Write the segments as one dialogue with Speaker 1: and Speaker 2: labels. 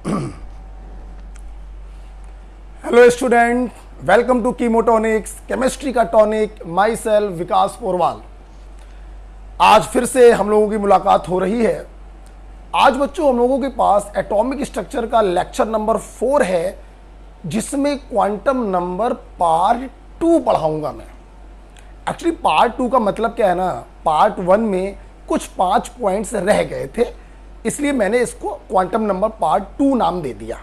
Speaker 1: Hello student, welcome to Chemotonics, chemistry का tonic. Myself Vikas Porwal. आज फिर से हम लोगों की मुलाकात हो रही है। आज बच्चों हम लोगों के पास एटॉमिक स्ट्रक्चर का लेक्चर नंबर 4 है, जिसमें क्वांटम नंबर पार्ट 2 पढ़ाऊंगा मैं। एक्चुअली पार्ट 2 का मतलब क्या है ना, पार्ट 1 में कुछ 5 पॉइंट्स रह गए थे, इसलिए मैंने इसको क्वांटम नंबर पार्ट 2 नाम दे दिया।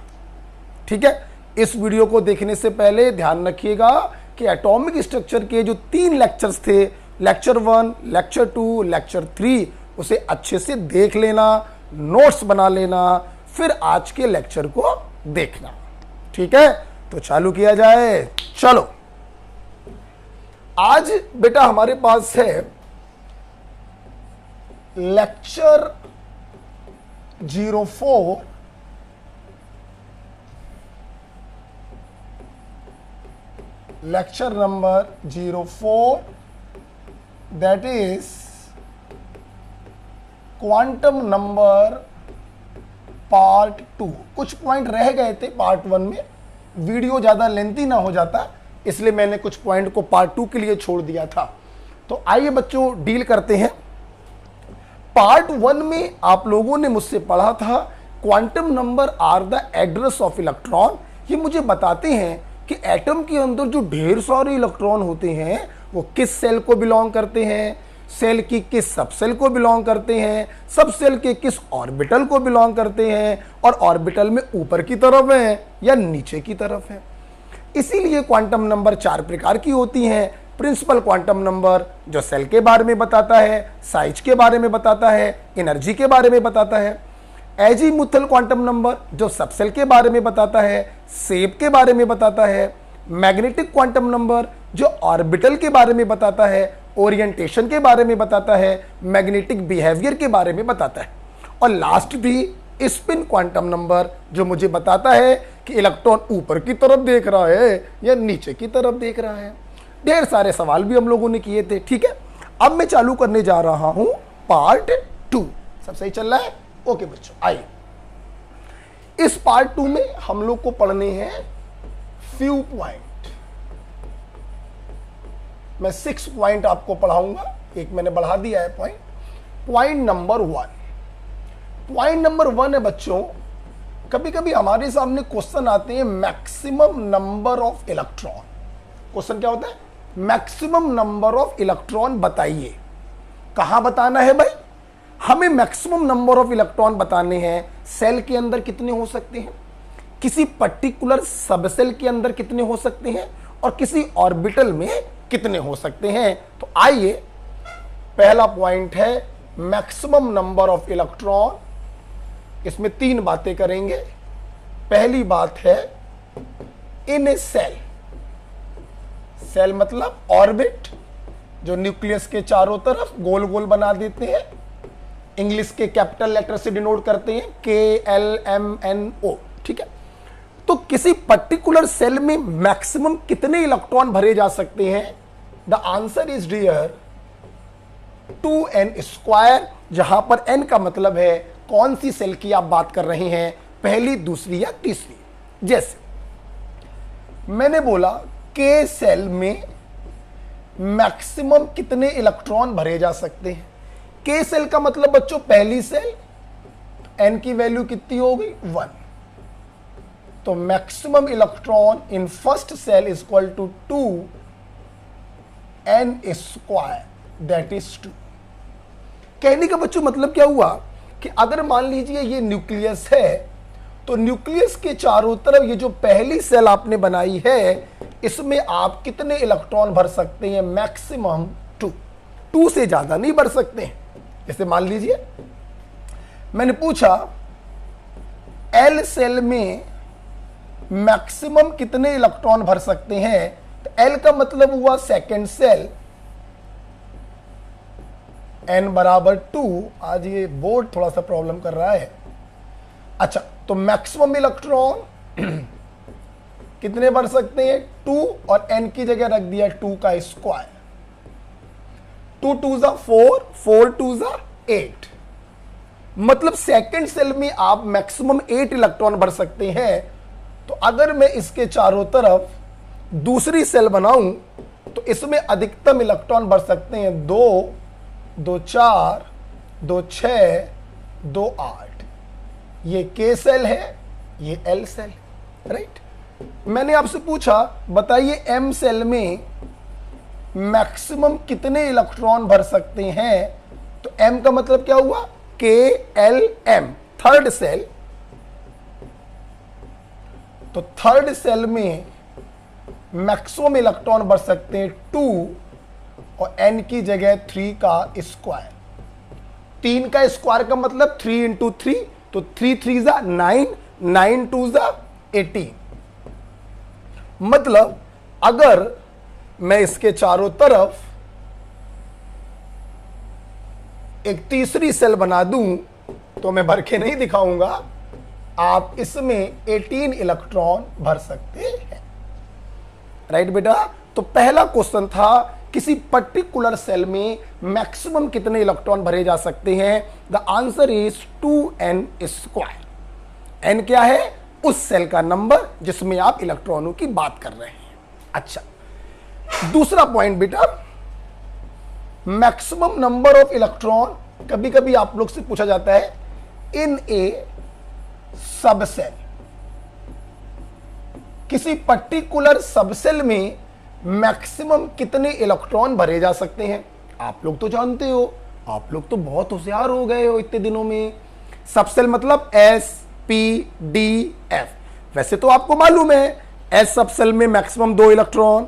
Speaker 1: ठीक है, इस वीडियो को देखने से पहले ध्यान रखिएगा कि एटॉमिक स्ट्रक्चर के जो 3 लेक्चर्स थे, लेक्चर 1, लेक्चर 2, लेक्चर 3, उसे अच्छे से देख लेना, नोट्स बना लेना, फिर आज के लेक्चर को देखना। ठीक है, तो चालू किया जाए। चलो, आज बेटा हमारे पास है lecture 04 lecture number 04, that is quantum number part 2। कुछ पॉइंट रह गए थे पार्ट 1 में, वीडियो ज़्यादा लेंथी ना हो जाता, इसलिए मैंने कुछ पॉइंट को पार्ट 2 के लिए छोड़ दिया था। तो आइए बच्चों डील करते हैं। पार्ट 1 में आप लोगों ने मुझसे पढ़ा था quantum number are the address of electron. ये मुझे बताते हैं कि एटम के अंदर जो ढेर सारे इलेक्ट्रॉन होते हैं वो किस सेल को बिलोंग करते हैं, सेल की किस सब सेल को बिलोंग करते हैं, सब सेल के किस ऑर्बिटल को बिलोंग करते हैं, और ऑर्बिटल में ऊपर की तरफ है या नीचे की तरफ है। इसीलिए क्वांटम नंबर 4 प्रकार की होती हैं। प्रिंसिपल क्वांटम नंबर जो सेल के बारे में बताता है, साइज के बारे में बताता है, एनर्जी के बारे में बताता है। एजीमुथल क्वांटम नंबर जो सबसेल के बारे में बताता है, शेप के बारे में बताता है। मैग्नेटिक क्वांटम नंबर जो ऑर्बिटल के बारे में बताता है, ओरिएंटेशन के बारे में बताता है, मैग्नेटिक बिहेवियर के बारे में बताता है। और लास्ट भी स्पिन क्वांटम नंबर जो मुझे बताता है कि इलेक्ट्रॉन ऊपर की तरफ देख रहा है या नीचे की तरफ देख रहा है। ढेर सारे सवाल भी हम लोगों ने किए थे। ठीक है, अब मैं चालू करने जा रहा हूं पार्ट 2। सब सही चल रहा है? ओके बच्चों, आइए। इस पार्ट 2 में हम लोग को पढ़ने हैं फ्यू पॉइंट। मैं 6 पॉइंट आपको पढ़ाऊंगा, एक मैंने बढ़ा दिया है point. Point number 1, point number 1 है बच्चों, कभी कभी हमारे सामने क्वेश्चन आते हैं maximum number of electron. Question क्या होता है? मैक्सिमम नंबर ऑफ इलेक्ट्रॉन बताइए। कहां बताना है भाई? हमें मैक्सिमम नंबर ऑफ इलेक्ट्रॉन बताने हैं। सेल के अंदर कितने हो सकते हैं, किसी पर्टिकुलर सबसेल के अंदर कितने हो सकते हैं, और किसी ऑर्बिटल में कितने हो सकते हैं। तो आइए, पहला पॉइंट है मैक्सिमम नंबर ऑफ इलेक्ट्रॉन। इसमें 3 बातें करेंगे। पहली बात है इन ए सेल। सेल मतलब ऑर्बिट, जो न्यूक्लियस के चारों तरफ गोल गोल बना देते हैं। इंग्लिश के कैपिटल लेटर से डिनोट करते हैं KLMNO। ठीक है, तो किसी पर्टिकुलर सेल में मैक्सिमम कितने इलेक्ट्रॉन भरे जा सकते हैं? The answer is dear 2n², जहां पर n का मतलब है कौन सी सेल की आप बात कर रहे हैं, पहली, दूसरी या तीसरी। जैसे मैंने बोला K सेल में मैक्सिमम कितने इलेक्ट्रॉन भरे जा सकते हैं। K सेल का मतलब बच्चों पहली सेल, n की वैल्यू कितनी हो गई? 1। तो maximum electron in first shell is equal to 2n², that is 2। कहने का बच्चों मतलब क्या हुआ कि अगर मान लीजिए ये न्यूक्लियस है, तो न्यूक्लियस के चारों तरफ ये जो पहली सेल आपने बनाई है, इसमें आप कितने इलेक्ट्रॉन भर सकते हैं? मैक्सिमम 2। 2 से ज्यादा नहीं भर सकते हैं। जैसे मान लीजिए मैंने पूछा L सेल में मैक्सिमम कितने इलेक्ट्रॉन भर सकते हैं, तो L का मतलब हुआ सेकेंड सेल, n बराबर 2। आज ये बोर्ड थोड़ा सा प्रॉब्लम कर रहा है। अच्छा, तो मैक्सिमम इलेक्ट्रॉन कितने भर सकते हैं? 2, और n की जगह रख दिया 2 का स्क्वायर। 2 2 4, 4 2 8। मतलब सेकंड सेल में आप मैक्सिमम 8 इलेक्ट्रॉन भर सकते हैं। तो अगर मैं इसके चारों तरफ दूसरी सेल बनाऊं तो इसमें अधिकतम इलेक्ट्रॉन भर सकते हैं 2, 2 4, 2 6, 2 8। ये के सेल है, ये एल सेल, राइट। मैंने आपसे पूछा बताइए एम सेल में मैक्सिमम कितने इलेक्ट्रॉन भर सकते हैं। तो एम का मतलब क्या हुआ, के एल एम, थर्ड सेल। तो थर्ड सेल में मैक्सिमम इलेक्ट्रॉन भर सकते हैं 2 और n की जगह 3 का स्क्वायर। 3 का स्क्वायर का मतलब 3 इंटू 3, तो 3 3 जा 9, 9 2 जा 18। मतलब अगर मैं इसके चारों तरफ एक तीसरी सेल बना दूं तो मैं भर के नहीं दिखाऊंगा, आप इसमें 18 इलेक्ट्रॉन भर सकते हैं, राइट बेटा। तो पहला क्वेश्चन था किसी पर्टिकुलर सेल में मैक्सिमम कितने इलेक्ट्रॉन भरे जा सकते हैं। The answer is 2n square. n क्या है, उस सेल का नंबर जिसमें आप इलेक्ट्रॉनों की बात कर रहे हैं। अच्छा, दूसरा पॉइंट बेटा, मैक्सिमम नंबर ऑफ इलेक्ट्रॉन कभी कभी आप लोग से पूछा जाता है इन ए सबसेल। किसी पर्टिकुलर सबसेल में मैक्सिमम कितने इलेक्ट्रॉन भरे जा सकते हैं। आप लोग तो जानते हो, आप लोग तो बहुत होशियार हो गए हो इतने दिनों में। सबसेल मतलब एस पी डी एफ। वैसे तो आपको मालूम है एस सबसेल में मैक्सिमम 2 इलेक्ट्रॉन,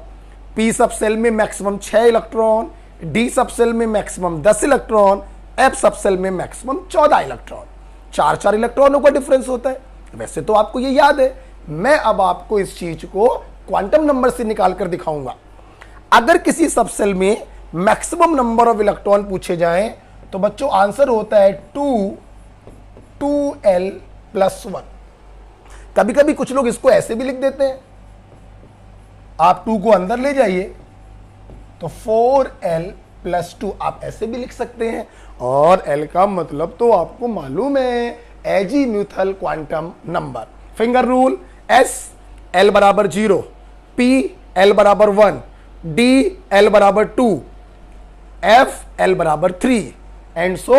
Speaker 1: पी सबसेल में मैक्सिमम 6 इलेक्ट्रॉन, डी सबसेल में मैक्सिमम 10 इलेक्ट्रॉन, एफ सबसेल में मैक्सिमम 14 इलेक्ट्रॉन। 4 इलेक्ट्रॉनों का डिफरेंस होता है। वैसे तो आपको ये याद है। मैं अब आपको इस चीज को क्वांटम नंबर से निकाल कर दिखाऊंगा। अगर किसी सबसेल में मैक्सिमम नंबर ऑफ इलेक्ट्रॉन पूछे जाएं तो बच्चों आंसर होता है 2l+1। कभी कभी कुछ लोग इसको ऐसे भी लिख देते हैं, आप 2 को अंदर ले जाइए तो 4l+2 आप ऐसे भी लिख सकते हैं। और l का मतलब तो आपको मालूम है, azimuthal quantum number. Finger rule, s l बराबर 0, p l बराबर 1, d l बराबर 2, f l बराबर 3 एंड सो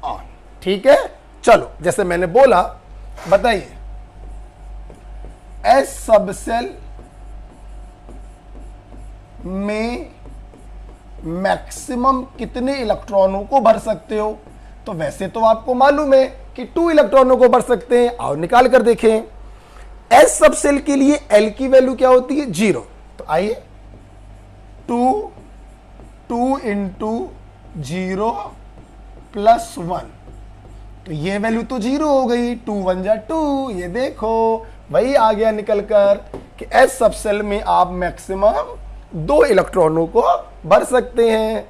Speaker 1: ऑन। ठीक है, चलो जैसे मैंने बोला, बताइए एस सबसेल में मैक्सिमम कितने इलेक्ट्रॉनों को भर सकते हो। तो वैसे तो आपको मालूम है कि 2 इलेक्ट्रॉनों को भर सकते हैं। और निकाल कर देखें, एस सबसेल के लिए एल की वैल्यू क्या होती है, 0। तो आइए 2 इंटू 0 + 1, तो ये वैल्यू तो 0 हो गई। 2 1 जा 2, ये देखो वही आ गया निकल कर कि एस सबसेल में आप मैक्सिमम 2 इलेक्ट्रॉनों को भर सकते हैं।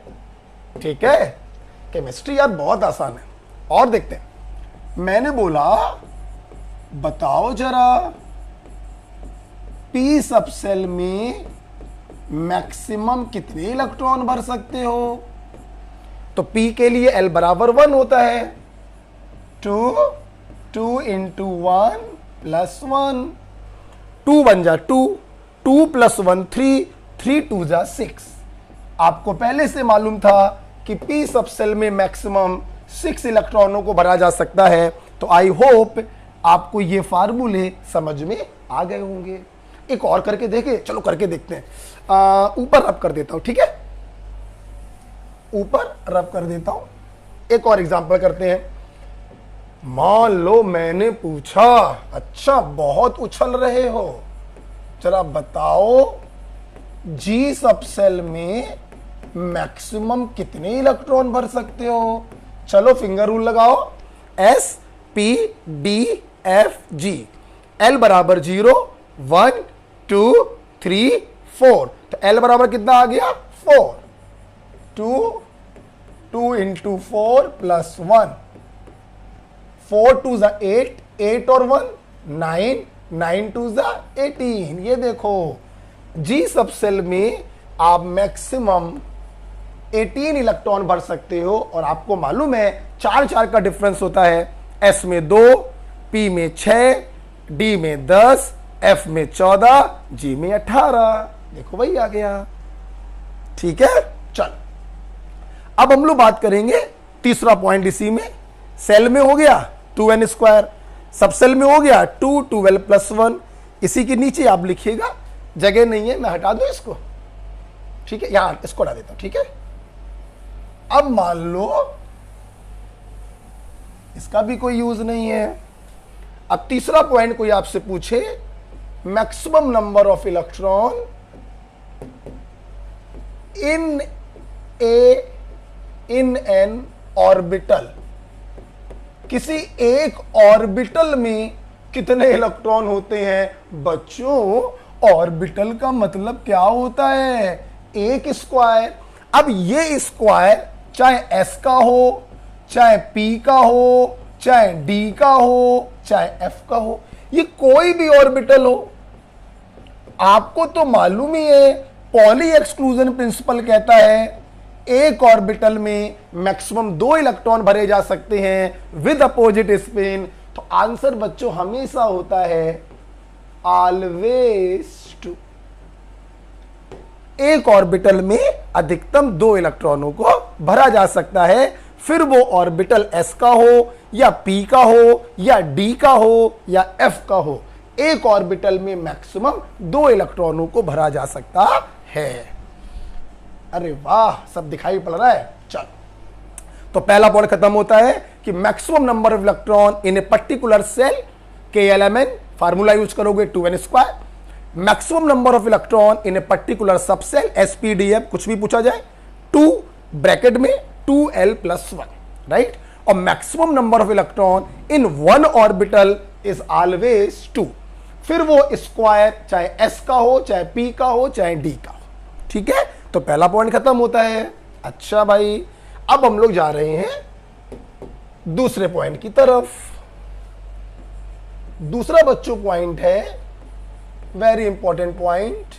Speaker 1: ठीक है, केमिस्ट्री यार बहुत आसान है। और देखते हैं, मैंने बोला बताओ जरा पी सबसेल में मैक्सिमम कितने इलेक्ट्रॉन भर सकते हो। तो पी के लिए एल बराबर 1 होता है, 2 इंटू 1 + 1, 2 1 जा 2, 2 + 1 3, 3 2 जा 6। आपको पहले से मालूम था कि पी सबसेल में मैक्सिमम 6 इलेक्ट्रॉनों को भरा जा सकता है। तो आई होप आपको ये फार्मूले समझ में आ गए होंगे। एक और करके देखे, चलो करके देखते हैं। ऊपर रब कर देता हूं, ठीक है, ऊपर रब कर देता हूं। एक और एग्जांपल करते हैं। मान लो मैंने पूछा, अच्छा बहुत उछल रहे हो, जरा बताओ जी सबसेल में मैक्सिमम कितने इलेक्ट्रॉन भर सकते हो। चलो फिंगर रूल लगाओ, S P D F G, L बराबर 0 1 2 3 4। तो एल बराबर कितना आ गया, 4। 2 इंटू 4 + 1, 4 2 जा 8, 8 और 1 9, 9 2 जा 18। ये देखो जी सबसेल में आप मैक्सिमम 18 इलेक्ट्रॉन भर सकते हो। और आपको मालूम है चार चार का डिफरेंस होता है, एस में 2, पी में 6, डी में 10, एफ में 14, जी में 18। देखो भाई आ गया। ठीक है, चल अब हम लोग बात करेंगे तीसरा पॉइंट इसी में। सेल में हो गया 2n², सब सेल में हो गया 2, 12 + 1। इसी के नीचे आप लिखिएगा, जगह नहीं है मैं हटा दूं इसको, ठीक है, यहां इसको हटा देता हूं। ठीक है, अब मान लो इसका भी कोई यूज नहीं है। अब तीसरा पॉइंट कोई आपसे पूछे, maximum number of electron in N orbital, किसी एक ऑर्बिटल में कितने इलेक्ट्रॉन होते हैं। बच्चों ऑर्बिटल का मतलब क्या होता है, एक स्क्वायर। अब ये स्क्वायर चाहे एस का हो, चाहे पी का हो, चाहे डी का हो, चाहे एफ का हो, ये कोई भी ऑर्बिटल हो, आपको तो मालूम ही है पॉली एक्सक्लूजन प्रिंसिपल कहता है एक ऑर्बिटल में मैक्सिमम 2 इलेक्ट्रॉन भरे जा सकते हैं विद अपोजिट स्पिन। तो आंसर बच्चों हमेशा होता है ऑलवेज टू। एक ऑर्बिटल में अधिकतम 2 इलेक्ट्रॉनों को भरा जा सकता है, फिर वो ऑर्बिटल एस का हो या पी का हो या डी का हो या एफ का हो, एक ऑर्बिटल में मैक्सिमम 2 इलेक्ट्रॉनों को भरा जा सकता है। अरे वाह, सब दिखाई पड़ रहा है। चल, तो पहला पॉइंट खत्म होता है कि maximum number of electron in a particular shell, KLMN formula use करोगे 2n²। Maximum number of electron in a particular subshell, SPDF कुछ भी पूछा जाए 2 ब्रैकेट में 2l + 1, राइट। और maximum number of electron in one orbital is always 2। फिर वो square चाहे S का हो, चाहे P का हो, चाहे D का हो। ठीक है, तो पहला पॉइंट खत्म होता है। अच्छा भाई, अब हम लोग जा रहे हैं दूसरे पॉइंट की तरफ। दूसरा बच्चों पॉइंट है very important point,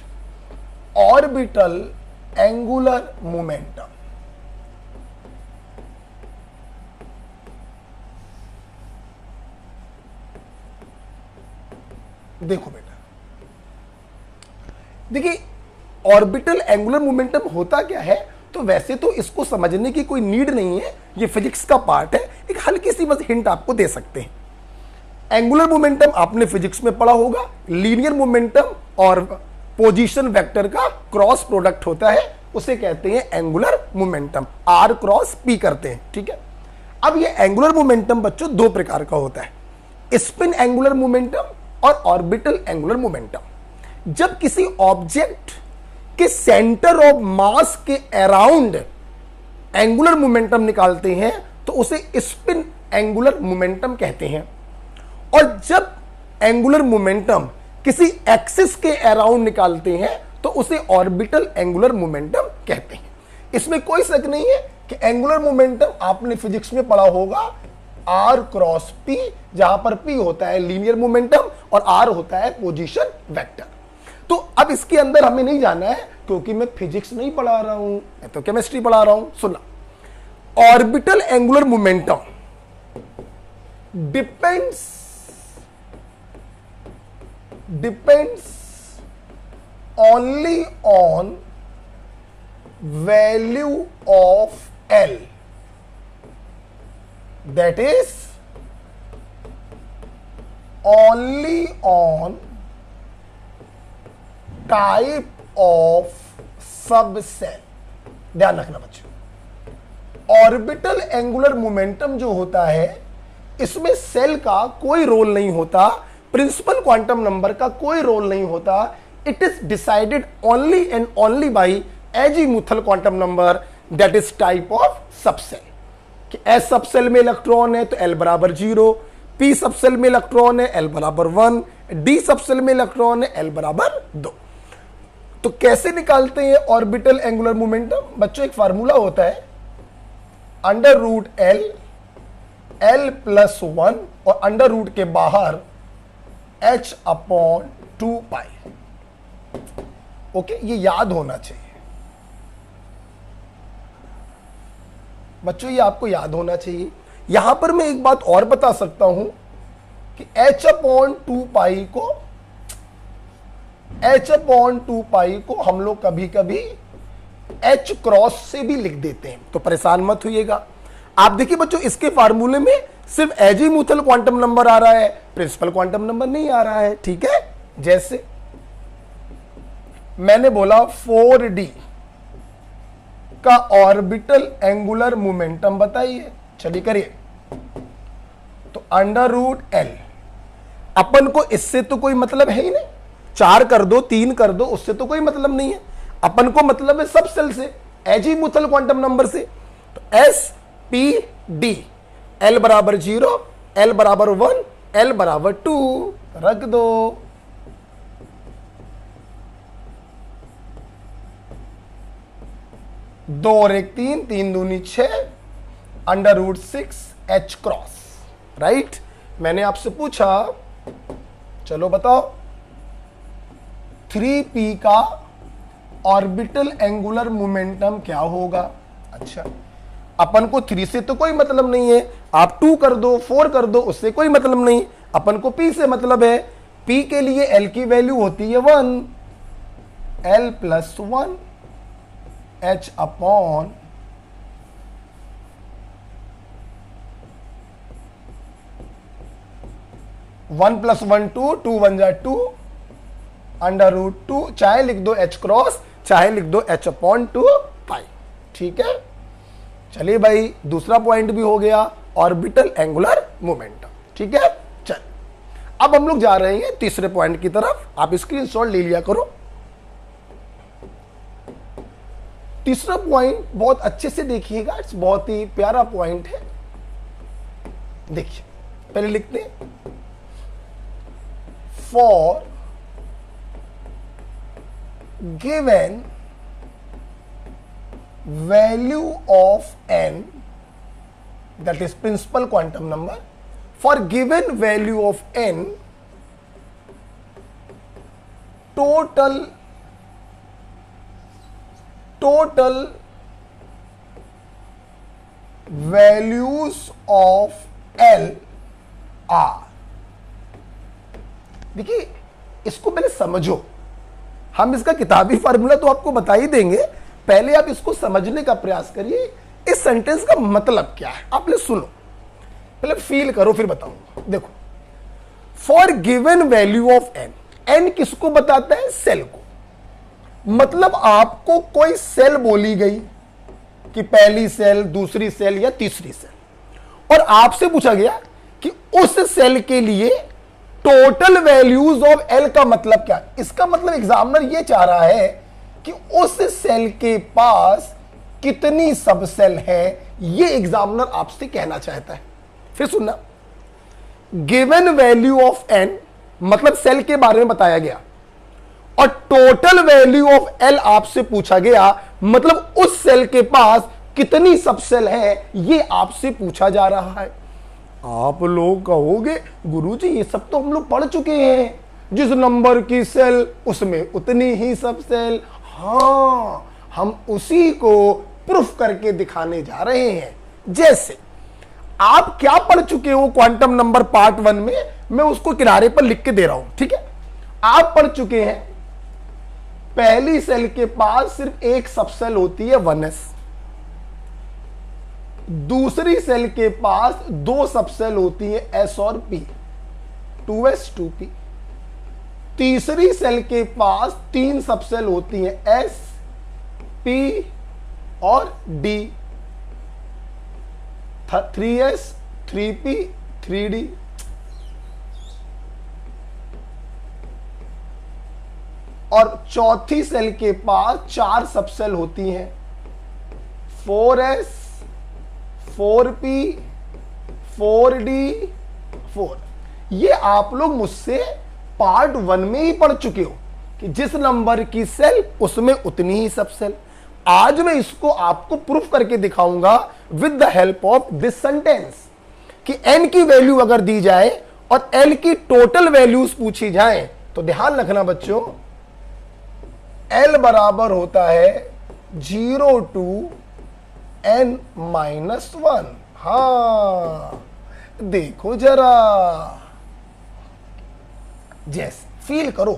Speaker 1: orbital angular momentum. देखो बेटा, देखिए ऑर्बिटल एंगुलर मोमेंटम होता क्या है, तो वैसे तो इसको समझने की कोई नीड नहीं है, ये फिजिक्स का पार्ट है। एक हल्की सी बस हिंट आपको दे सकते हैं। एंगुलर मोमेंटम आपने फिजिक्स में पढ़ा होगा, लीनियर मोमेंटम और पोजीशन वेक्टर का क्रॉस प्रोडक्ट होता है, उसे कहते हैं angular momentum, R cross P करते हैं। ठीक है, अब ये एंगुलर मोमेंटम बच्चों 2 प्रकार का होता है, स्पिन एंगुलर मोमेंटम और ऑर्बिटल एंगुलर मोमेंटम। जब किसी ऑब्जेक्ट के सेंटर ऑफ मास के अराउंड एंगुलर मोमेंटम निकालते हैं तो उसे स्पिन एंगुलर मोमेंटम कहते हैं, और जब एंगुलर मोमेंटम किसी एक्सिस के अराउंड निकालते हैं तो उसे ऑर्बिटल एंगुलर मोमेंटम कहते हैं। इसमें कोई शक नहीं है कि एंगुलर मोमेंटम आपने फिजिक्स में पढ़ा होगा R क्रॉस P, जहां पर P होता है लीनियर मोमेंटम और R होता है पोजीशन वेक्टर। तो अब इसके अंदर हमें नहीं जाना है क्योंकि मैं फिजिक्स नहीं पढ़ा रहा हूं, मैं तो केमिस्ट्री पढ़ा रहा हूं। सुनना, orbital angular momentum depends only on value of L, that is only on type of subshell. ध्यान रखना बच्चों, ऑर्बिटल एंगुलर मोमेंटम जो होता है इसमें सेल का कोई रोल नहीं होता, प्रिंसिपल क्वांटम नंबर का कोई रोल नहीं होता। It is decided only and only by azimuthal quantum number, that is type of subshell. कि एस सबसेल में इलेक्ट्रॉन है तो L बराबर 0, P सबसेल में इलेक्ट्रॉन है L बराबर 1, D सबसेल में इलेक्ट्रॉन है L बराबर 2। तो कैसे निकालते हैं ऑर्बिटल एंगुलर मोमेंटम? बच्चों एक फार्मूला होता है √L, L+1 और अंडर रूट के बाहर h/2π। ओके, ये याद होना चाहिए बच्चों, ये आपको याद होना चाहिए। यहां पर मैं एक बात और बता सकता हूं कि h/2 को हम लोग कभी कभी h क्रॉस से भी लिख देते हैं, तो परेशान मत होइएगा। आप देखिए बच्चों, इसके फार्मूले में सिर्फ एजीमुथल क्वांटम नंबर आ रहा है, प्रिंसिपल क्वांटम नंबर नहीं आ रहा है, ठीक है। जैसे मैंने बोला 4d का ऑर्बिटल एंगुलर मोमेंटम बताइए, चलिए करिए। तो √L, अपन को इससे तो कोई मतलब है ही नहीं, 4 कर दो 3 कर दो, उससे तो कोई मतलब नहीं है। अपन को मतलब है सब सेल से, एजीमुथल क्वांटम नंबर से। तो SPD, L बराबर 0, L बराबर 1, L बराबर 2 रख दो। दो और एक 3, 3 दूनी 6, √6 H क्रॉस, राइट। मैंने आपसे पूछा, चलो बताओ 3p का ऑर्बिटल एंगुलर मोमेंटम क्या होगा। अच्छा, अपन को 3 से तो कोई मतलब नहीं है, आप 2 कर दो 4 कर दो, उससे कोई मतलब नहीं। अपन को p से मतलब है, p के लिए l की वैल्यू होती है 1, l + 1 h upon one plus 1 2, 2 1 जा 2, √2, चाहे लिख दो h क्रॉस, चाहे लिख दो h/2π, ठीक है। चलिए भाई, दूसरा पॉइंट भी हो गया, ऑर्बिटल एंगुलर मोमेंटम, ठीक है। चल, अब हम लोग जा रहे हैं तीसरे पॉइंट की तरफ, आप स्क्रीनशॉट ले लिया करो। तीसरा पॉइंट बहुत अच्छे से देखिएगा, इट्स बहुत ही प्यारा पॉइंट है। देखिए, पहले लिखते हैं, for given value of n, that is principal quantum number, for given value of n, total values of L are, देखिए इसको पहले समझो, हम इसका किताबी फार्मूला तो आपको बता ही देंगे, पहले आप इसको समझने का प्रयास करिए। इस सेंटेंस का मतलब क्या है, आप ले सुनो, पहले फील करो फिर बताऊंगा। देखो, for given value of n, n किसको बताता है, सेल को। मतलब आपको कोई सेल बोली गई कि पहली सेल, दूसरी सेल या तीसरी सेल, और आपसे पूछा गया कि उस सेल के लिए टोटल वैल्यूज ऑफ L का मतलब क्या। इसका मतलब एग्जामिनर ये चाह रहा है कि उस सेल के पास कितनी सब सेल है, ये एग्जामिनर आपसे कहना चाहता है। फिर सुनना, गिवन वैल्यू ऑफ n मतलब सेल के बारे में बताया गया, और टोटल वैल्यू ऑफ L आपसे पूछा गया, मतलब उस सेल के पास कितनी सब सेल है, ये आपसे पूछा जा रहा है। आप लोग कहोगे गुरुजी ये सब तो हम लोग पढ़ चुके हैं, जिस नंबर की सेल उसमें उतनी ही सब सेल। हाँ, हम उसी को प्रूफ करके दिखाने जा रहे हैं। जैसे आप क्या पढ़ चुके हो क्वांटम नंबर पार्ट 1 में, मैं उसको किनारे पर लिख के दे रहा हूं, ठीक है। आप पढ़ चुके हैं पहली सेल के पास सिर्फ एक सब सेल होती है 1s, दूसरी सेल के पास 2 सब सेल होती है s और p, 2s 2p, तीसरी सेल के पास 3 सब सेल होती है s p और d, 3s 3p 3d, और चौथी सेल के पास 4 सब सेल होती हैं 4s 4p 4d 4। ये आप लोग मुझसे पार्ट 1 में ही पढ़ चुके हो कि जिस नंबर की सेल उसमें उतनी ही सब सेल। आज मैं इसको आपको प्रूफ करके दिखाऊंगा with the help of this sentence कि n की वैल्यू अगर दी जाए और L की टोटल वैल्यूज पूछी जाए तो ध्यान रखना बच्चों, L बराबर होता है 0 to n-1। हाँ देखो जरा, जैसे फील करो,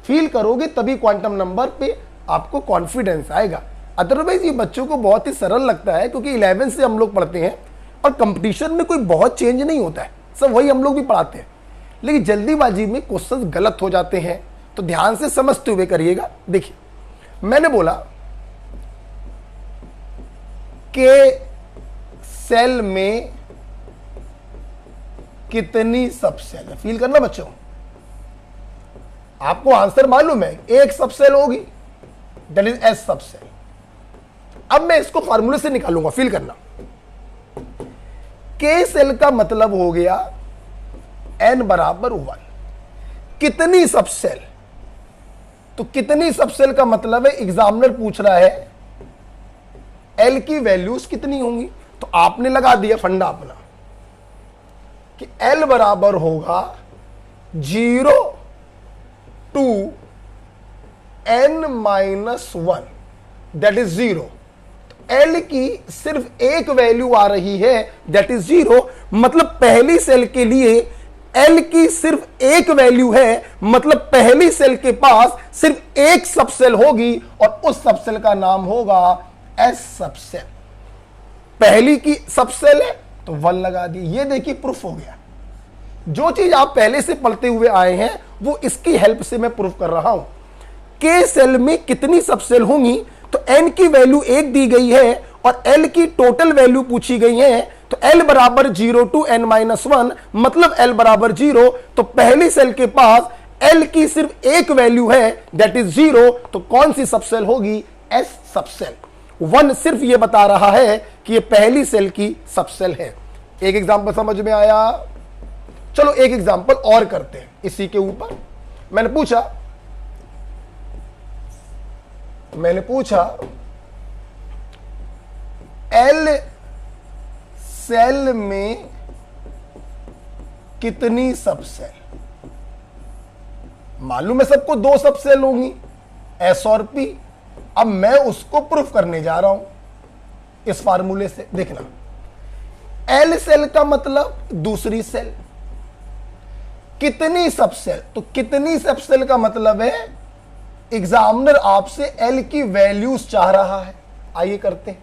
Speaker 1: फील करोगे तभी क्वांटम नंबर पे आपको कॉन्फिडेंस आएगा। अदरवाइज ये बच्चों को बहुत ही सरल लगता है, क्योंकि 11 से हम लोग पढ़ते हैं और कंपटीशन में कोई बहुत चेंज नहीं होता है, सब वही हम लोग भी पढ़ाते हैं। लेकिन जल्दीबाजी में क्वेश्चंस गलत हो जाते हैं, तो ध्यान से समझते हुए करिएगा। देखिए मैंने बोला के सेल में कितनी सब सेल है। फील करना बच्चों, आपको आंसर मालूम है, एक सब सेल होगी, दैट इज एस सब सेल। अब मैं इसको फार्मूले से निकालूंगा, फील करना। के सेल का मतलब हो गया n बराबर 1। कितनी सब सेल, तो कितनी सब सेल का मतलब है एग्जामिनर पूछ रहा है L की वैल्यूज कितनी होंगी। तो आपने लगा दिया फंडा अपना कि L बराबर होगा 0 to n-1, that is 0। L की सिर्फ एक वैल्यू आ रही है, दैट इज 0। मतलब पहली सेल के लिए L की सिर्फ एक वैल्यू है, मतलब पहली सेल के पास सिर्फ एक सबसेल होगी और उस सबसेल का नाम होगा S सबसेल। पहली की सबसेल है तो 1 लगा दी। ये देखिए प्रूफ हो गया। जो चीज आप पहले से पढ़ते हुए आए हैं वो इसकी हेल्प से मैं प्रूफ कर रहा हूं। के सेल में कितनी सबसेल होंगी, तो n की वैल्यू 1 दी गई है और L की टोटल वैल्यू पूछी गई है। तो L बराबर 0 to n-1, मतलब L बराबर 0। तो पहली सेल के पास L की सिर्फ एक वैल्यू है, दैट इज 0। तो कौन सी सबसेल होगी, S सबसेल। 1 सिर्फ ये बता रहा है कि ये पहली सेल की सबसेल है। एक एग्जांपल समझ में आया। चलो एक एग्जांपल और करते हैं इसी के ऊपर। मैंने पूछा L सेल में कितनी सबसेल। मालूम है सबको 2 सबसेल होंगी, S और P। अब मैं उसको प्रूफ करने जा रहा हूं इस फार्मूले से। देखना, L सेल का मतलब दूसरी सेल, कितनी सबसेल, तो कितनी सबसेल का मतलब है एग्जामिनर आपसे L की वैल्यूज चाह रहा है। आइए करते हैं।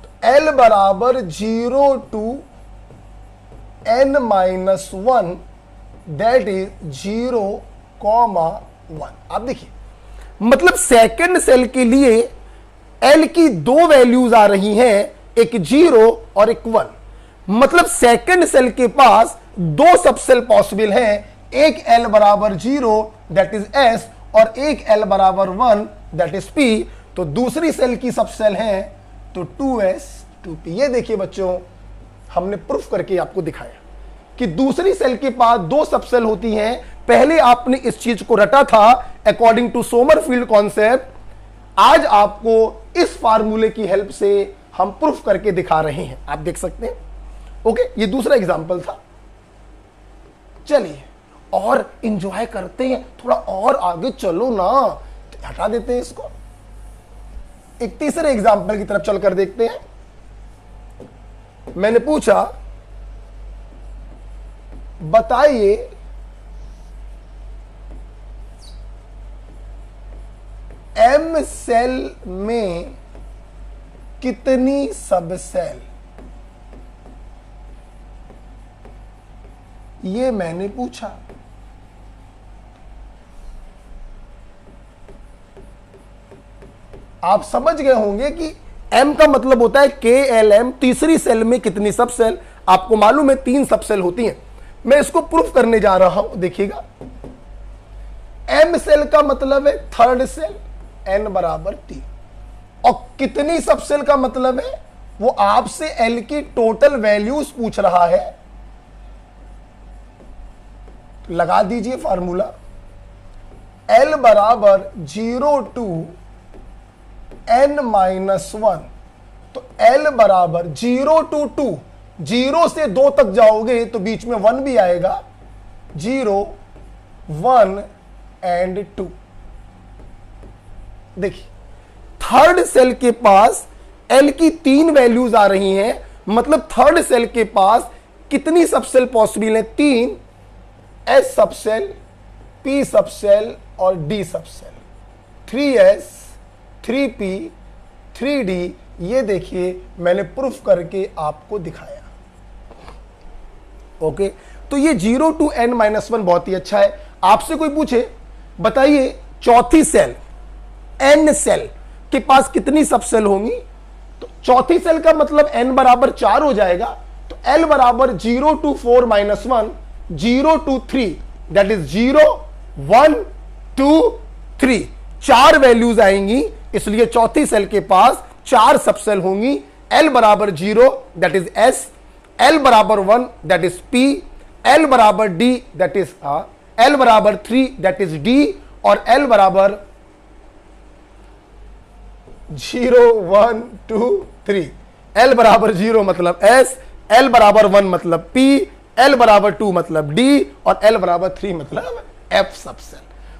Speaker 1: तो L बराबर 0 to n-1, दैट इज 0,1। आप देखिए, मतलब सेकंड सेल के लिए L की 2 वैल्यूज आ रही हैं, एक 0 और एक 1। मतलब सेकंड सेल के पास 2 सबसेल पॉसिबल हैं, एक L बराबर 0 दैट इज S और एक L बराबर 1 दैट इज P। तो दूसरी सेल की सबसेल है तो 2S 2P। ये देखिए बच्चों, हमने प्रूफ करके आपको दिखाया कि दूसरी सेल के पास 2 सबसेल होती हैं। पहले आपने इस चीज को रटा था अकॉर्डिंग टू सोमरफील्ड कॉन्सेप्ट। आज आपको इस फार्मूले की हेल्प से हम प्रूफ करके दिखा रहे हैं। आप देख सकते हैं। ओके, ये दूसरा एग्जांपल था। चलिए और इंजॉय करते हैं, थोड़ा और आगे चलो ना, हटा देते हैं इसको। एक तीसरे एग्जांपल की तरफ चलकर देखते हैं। मैंने पूछा बताइए M सेल में कितनी सबसेल। ये मैंने पूछा। आप समझ गए होंगे कि M का मतलब होता है KLM, तीसरी सेल में कितनी सबसेल। आपको मालूम है 3 सबसेल होती हैं। मैं इसको प्रूफ करने जा रहा हूं, देखिएगा। M सेल का मतलब है थर्ड सेल, N बराबर T। और कितनी सबसेल का मतलब है, वो आपसे L की टोटल वैल्यूज पूछ रहा है। तो लगा दीजिए फार्मूला, L बराबर 0 to n-1। तो L बराबर 0 to 2, 0 से 2 तक जाओगे तो बीच में 1 भी आएगा, 0, 1 एंड 2। देखिए थर्ड सेल के पास एल की 3 वैल्यूज आ रही हैं, मतलब थर्ड सेल के पास कितनी सबसेल पॉसिबल है? 3, एस सबसेल, पी सबसेल और D subshell. 3s, 3p, 3d, ये देखिए मैंने प्रूफ करके आपको दिखाया। ओके, तो ये 0 to n-1 बहुत ही अच्छा है। आपसे कोई पूछे बताइए चौथी सेल n सेल के पास कितनी सबसेल होंगी, तो चौथी सेल का मतलब n बराबर 4 हो जाएगा, तो l बराबर 0 to 4-1, 0 to 3, that is 0, 1, 2, 3, 4 values आएंगी, इसलिए चौथी सेल के पास 4 सबसेल होंगी। l बराबर 0 दैट इज s, l बराबर 1 दैट इज p, l बराबर d दैट इज l बराबर 3 दैट इज d, और l बराबर 0, 1, 2, 3। l बराबर 0 मतलब s, l बराबर 1 मतलब p, l बराबर 2 मतलब d, और l बराबर 3 मतलब f सबसेल।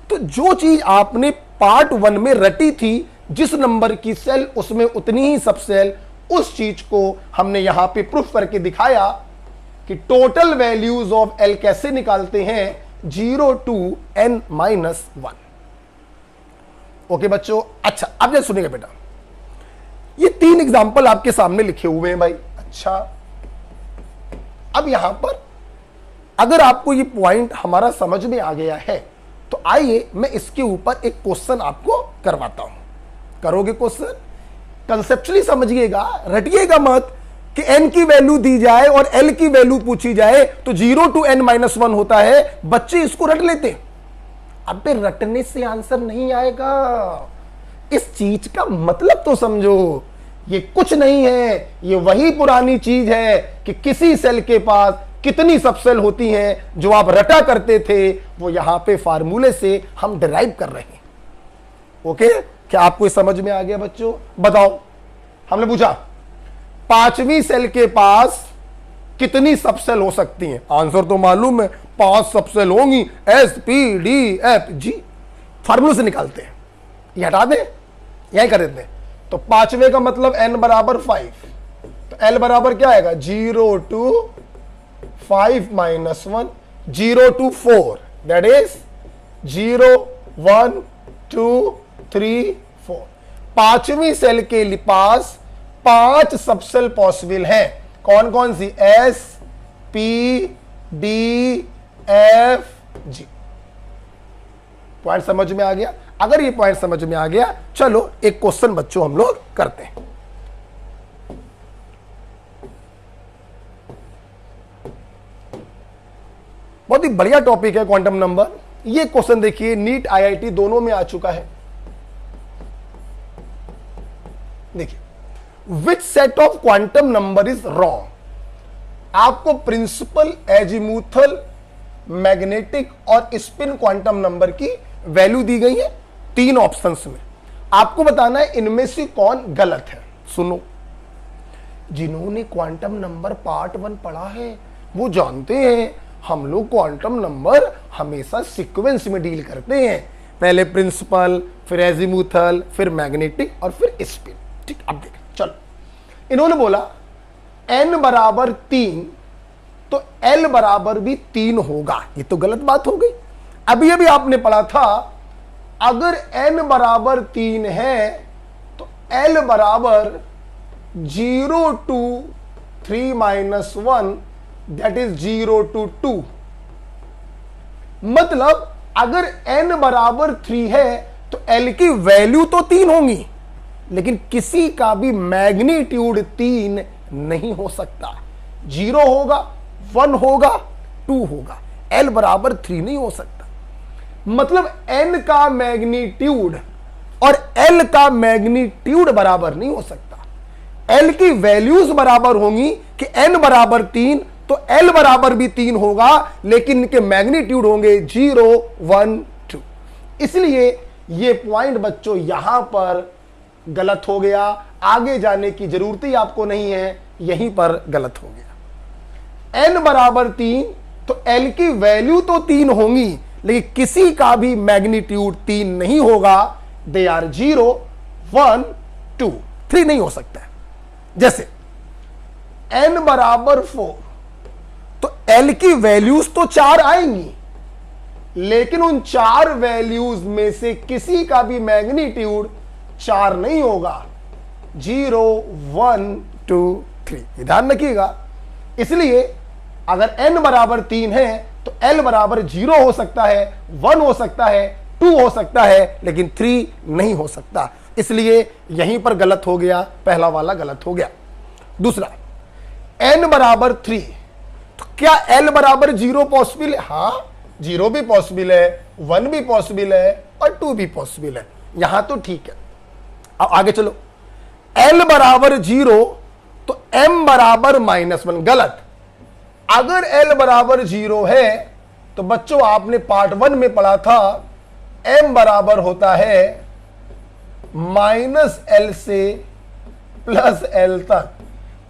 Speaker 1: तो जो चीज आपने पार्ट 1 में रटी थी, जिस नंबर की सेल उसमें उतनी ही सबसेल, उस चीज को हमने यहां पे प्रूफ करके दिखाया कि टोटल वैल्यूज ऑफ l कैसे निकालते हैं, 0 to n-1। ओके बच्चों, अच्छा अब जरा सुनिएगा बेटा, ये 3 एग्जांपल आपके सामने लिखे हुए हैं भाई। अच्छा, अब यहां पर अगर आपको ये पॉइंट हमारा समझ में आ गया है, तो आइए मैं इसके ऊपर एक क्वेश्चन आपको करवाता हूं। करोगे क्वेश्चन? कंसेप्चुअली समझिएगा, रटिएगा मत कि n की वैल्यू दी जाए और l की वैल्यू पूछी जाए तो 0 to n-1 होता है। बच्चे इसको रट लेते, अबे रटने से आंसर नहीं आएगा। इस चीज का मतलब तो समझो, ये कुछ नहीं है, ये वही पुरानी चीज है कि किसी सेल के पास कितनी सबसेल होती हैं, जो आप रटा करते थे, वो यहां पे फार्मूले से हम डिराइव कर रहे हैं। ओके, क्या आपको ये समझ में आ गया बच्चों? बताओ, हमने पूछा 5वीं सेल के पास कितनी सबसेल हो सकती हैं? आंसर तो मालूम है, 5 सबसेल होंगी, एस, पी, डी, एफ, जी। फार्मूले से निकालते हैं, ये हटा दें, यही कर देते हैं। तो 5वें का मतलब n बराबर 5, तो l बराबर क्या आएगा? 0 to 5-1, 0 to 4, दैट इज 0, 1, 2, 3, 4। 5वीं सेल के पास 5 सबसेल पॉसिबल हैं। कौन कौन सी? एस, पी, डी, एफ, जी। पॉइंट समझ में आ गया? अगर ये पॉइंट समझ में आ गया, चलो एक क्वेश्चन बच्चों हम लोग करते हैं। बहुत ही बढ़िया टॉपिक है क्वांटम नंबर। ये क्वेश्चन देखिए, नीट आईआईटी दोनों में आ चुका है। देखिए, which set of quantum number is wrong? आपको प्रिंसिपल, एजीमुथल, मैग्नेटिक और स्पिन क्वांटम नंबर की वैल्यू दी गई है 3 ऑप्शंस में। आपको बताना है इनमें से कौन गलत है। सुनो, जिन्होंने क्वांटम नंबर पार्ट 1 पढ़ा है वो जानते हैं, हम लोग क्वांटम नंबर हमेशा सीक्वेंस में डील करते हैं। पहले प्रिंसिपल, फिर एजीमुथल, फिर मैग्नेटिक और फिर स्पिन। ठीक, अब देखें, चलो। इन्होंने बोला n बराबर 3, तो l बराबर भी 3 होगा। ये तो गलत बात हो गई। अभी अभी आपने पढ़ा था, अगर n बराबर 3 है तो l बराबर 0 to 3-1, दैट इज 0 to 2। मतलब अगर n बराबर 3 है तो l की वैल्यू तो 3 होंगी, लेकिन किसी का भी मैग्नीट्यूड 3 नहीं हो सकता। 0 होगा, 1 होगा, 2 होगा, l बराबर 3 नहीं हो सकता। मतलब n का मैग्नीट्यूड और l का मैग्नीट्यूड बराबर नहीं हो सकता। l की वैल्यूज बराबर होंगी कि n बराबर 3 तो l बराबर भी 3 होगा, लेकिन इनके मैग्नीट्यूड होंगे 0, 1, 2। इसलिए ये पॉइंट बच्चों यहां पर गलत हो गया। आगे जाने की जरूरत ही आपको नहीं है, यहीं पर गलत हो गया। n बराबर 3 तो l की वैल्यू तो 3 होंगी, लेकिन किसी का भी मैग्नीट्यूड 3 नहीं होगा। दे आर 0, 1, 2, 3 नहीं हो सकता है। जैसे n बराबर 4, तो l की वैल्यूज तो 4 आएंगी, लेकिन उन 4 वैल्यूज में से किसी का भी मैग्नीट्यूड 4 नहीं होगा। 0 1 2 3, ध्यान रखिएगा। इसलिए अगर n बराबर 3 है तो l बराबर 0 हो सकता है, 1 हो सकता है, 2 हो सकता है, लेकिन 3 नहीं हो सकता। इसलिए यहीं पर गलत हो गया, पहला वाला गलत हो गया। दूसरा, n बराबर 3, तो क्या l बराबर 0 पॉसिबल है? हाँ, 0 भी पॉसिबल है, 1 भी पॉसिबल है और 2 भी पॉसिबल है। यहां तो ठीक है। अब आगे चलो, l बराबर 0 तो m बराबर -1, गलत। अगर l बराबर 0 है तो बच्चों आपने पार्ट 1 में पढ़ा था m बराबर होता है -l से +l तक।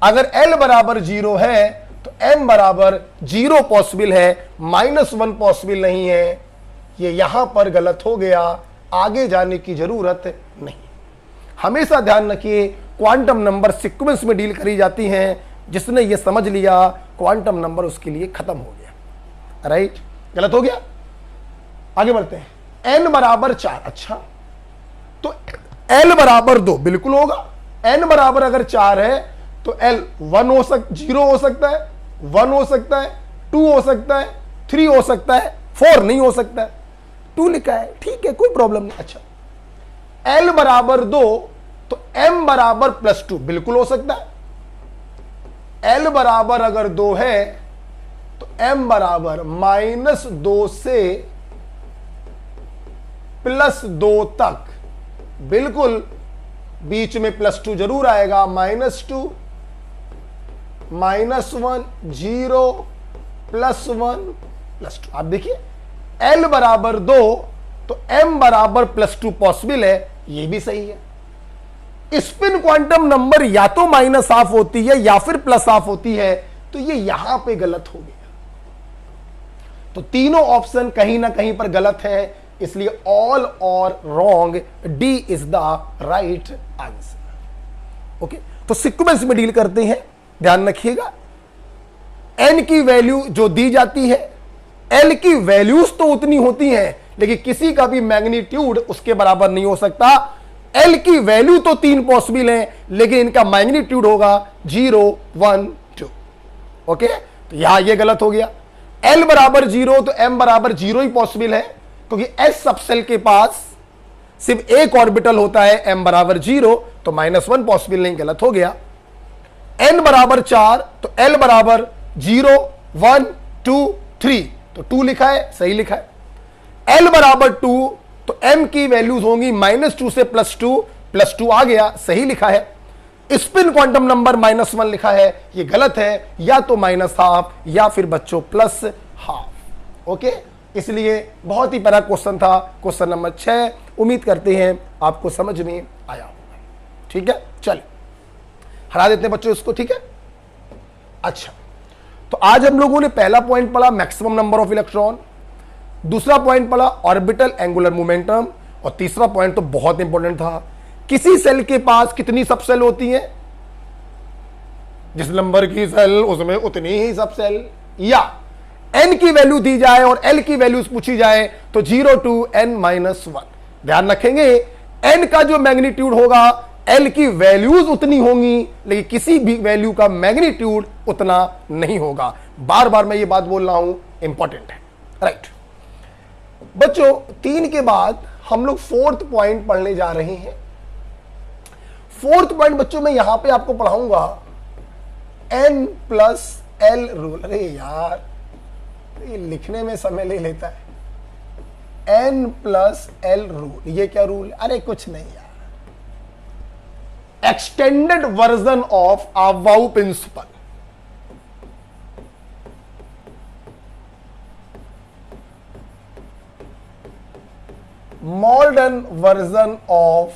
Speaker 1: अगर l बराबर 0 है तो m बराबर 0 पॉसिबल है, -1 पॉसिबल नहीं है। ये यहां पर गलत हो गया, आगे जाने की जरूरत नहीं। हमेशा ध्यान रखिए, क्वांटम नंबर सीक्वेंस में डील करी जाती हैं। जिसने ये समझ लिया, क्वांटम नंबर उसके लिए खत्म हो गया। राइट, गलत हो गया। आगे बढ़ते हैं। n बराबर 4, अच्छा, तो l बराबर 2 बिल्कुल होगा। n बराबर अगर 4 है तो l 0 हो सकता है, 1 हो सकता है, 2 हो सकता है, 3 हो सकता है, 4 नहीं हो सकता है। 2 लिखा है, ठीक है, कोई प्रॉब्लम नहीं। अच्छा, l बराबर 2 तो m बराबर +2 बिल्कुल हो सकता है। l बराबर अगर 2 है तो m बराबर -2 से +2 तक, बिल्कुल बीच में +2 जरूर आएगा। -2 -1 0 +1 +2। आप देखिए, l बराबर 2 तो m बराबर +2 पॉसिबल है, ये भी सही है। स्पिन क्वांटम नंबर या तो -½ होती है या फिर +½ होती है, तो ये यहां पे गलत हो गया। तो तीनों ऑप्शन कहीं ना कहीं पर गलत है, इसलिए ऑल और wrong, D is the right answer. Okay, तो सीक्वेंस में डील करते हैं, ध्यान रखिएगा। n की वैल्यू जो दी जाती है, l की वैल्यूज तो उतनी होती हैं, लेकिन किसी का भी मैग्नीट्यूड उसके बराबर नहीं हो सकता। l की वैल्यू तो 3 पॉसिबल है, लेकिन इनका मैग्नीट्यूड होगा 0 1 2। ओके, तो यहां ये गलत हो गया। l बराबर 0 तो m बराबर 0 ही पॉसिबल है, क्योंकि s सबसेल के पास सिर्फ एक ऑर्बिटल होता है, m बराबर 0, तो -1 पॉसिबल नहीं, गलत हो गया। n बराबर 4 तो l बराबर 0 1 2 3, तो 2 लिखा है, सही लिखा है। l बराबर 2 तो m की वैल्यूज होंगी -2 से +2 आ गया, सही लिखा है। स्पिन क्वांटम नंबर -1 लिखा है, ये गलत है, या तो -½ या फिर बच्चों +½ ओके, इसलिए बहुत ही प्यारा क्वेश्चन था, क्वेश्चन नंबर 6। उम्मीद करते हैं आपको समझ में आया होगा। ठीक है, चलिए हटा देते हैं बच्चों इसको। ठीक है, अच्छा, तो आज हम लोगों ने पहला पॉइंट पढ़ा मैक्सिमम नंबर ऑफ इलेक्ट्रॉन, दूसरा पॉइंट पढ़ा ऑर्बिटल एंगुलर मोमेंटम, और तीसरा पॉइंट तो बहुत इंपॉर्टेंट था, किसी सेल के पास कितनी सब सेल होती हैं, जिस नंबर की सेल उसमें उतनी ही सब सेल, या n की वैल्यू दी जाए और l की वैल्यू पूछी जाए तो 0 to n-1। ध्यान रखेंगे, n का जो मैग्नीट्यूड होगा l की वैल्यूज उतनी होंगी, लेकिन किसी भी वैल्यू का मैग्नीट्यूड उतना नहीं होगा। बार बार मैं ये बात बोल रहा हूं, इंपॉर्टेंट है। राइट बच्चों, 3 के बाद हम लोग 4th पॉइंट पढ़ने जा रहे हैं। 4th पॉइंट बच्चों मैं यहां पे आपको पढ़ाऊंगा n+l रूल। अरे यार, ये लिखने में समय ले लेता है। n+l रूल, ये क्या रूल? अरे कुछ नहीं यार, extended version of Aufbau principle. Modern version of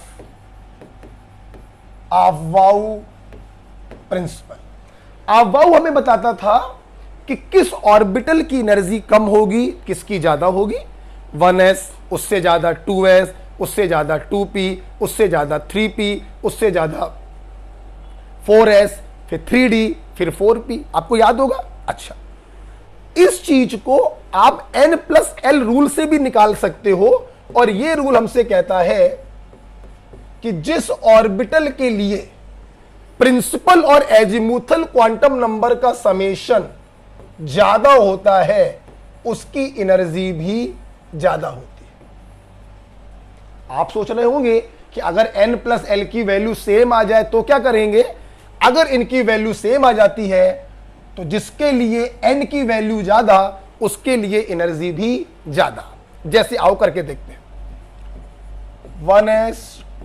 Speaker 1: Aufbau principle. Aufbau हमें बताता था कि किस ऑर्बिटल की एनर्जी कम होगी, किसकी ज्यादा होगी। 1s, उससे ज्यादा 2s, उससे ज्यादा 2p, उससे ज्यादा 3p, उससे ज्यादा 4s, फिर 3d, फिर 4p, आपको याद होगा। अच्छा, इस चीज को आप n+l रूल से भी निकाल सकते हो, और यह रूल हमसे कहता है कि जिस ऑर्बिटल के लिए प्रिंसिपल और एजीमुथल क्वांटम नंबर का समेशन ज्यादा होता है उसकी एनर्जी भी ज्यादा होती है। आप सोच रहे होंगे कि अगर n+l की वैल्यू सेम आ जाए तो क्या करेंगे। अगर इनकी वैल्यू सेम आ जाती है तो जिसके लिए n की वैल्यू ज्यादा उसके लिए एनर्जी भी ज्यादा। जैसे आओ करके देखते हैं। 1s,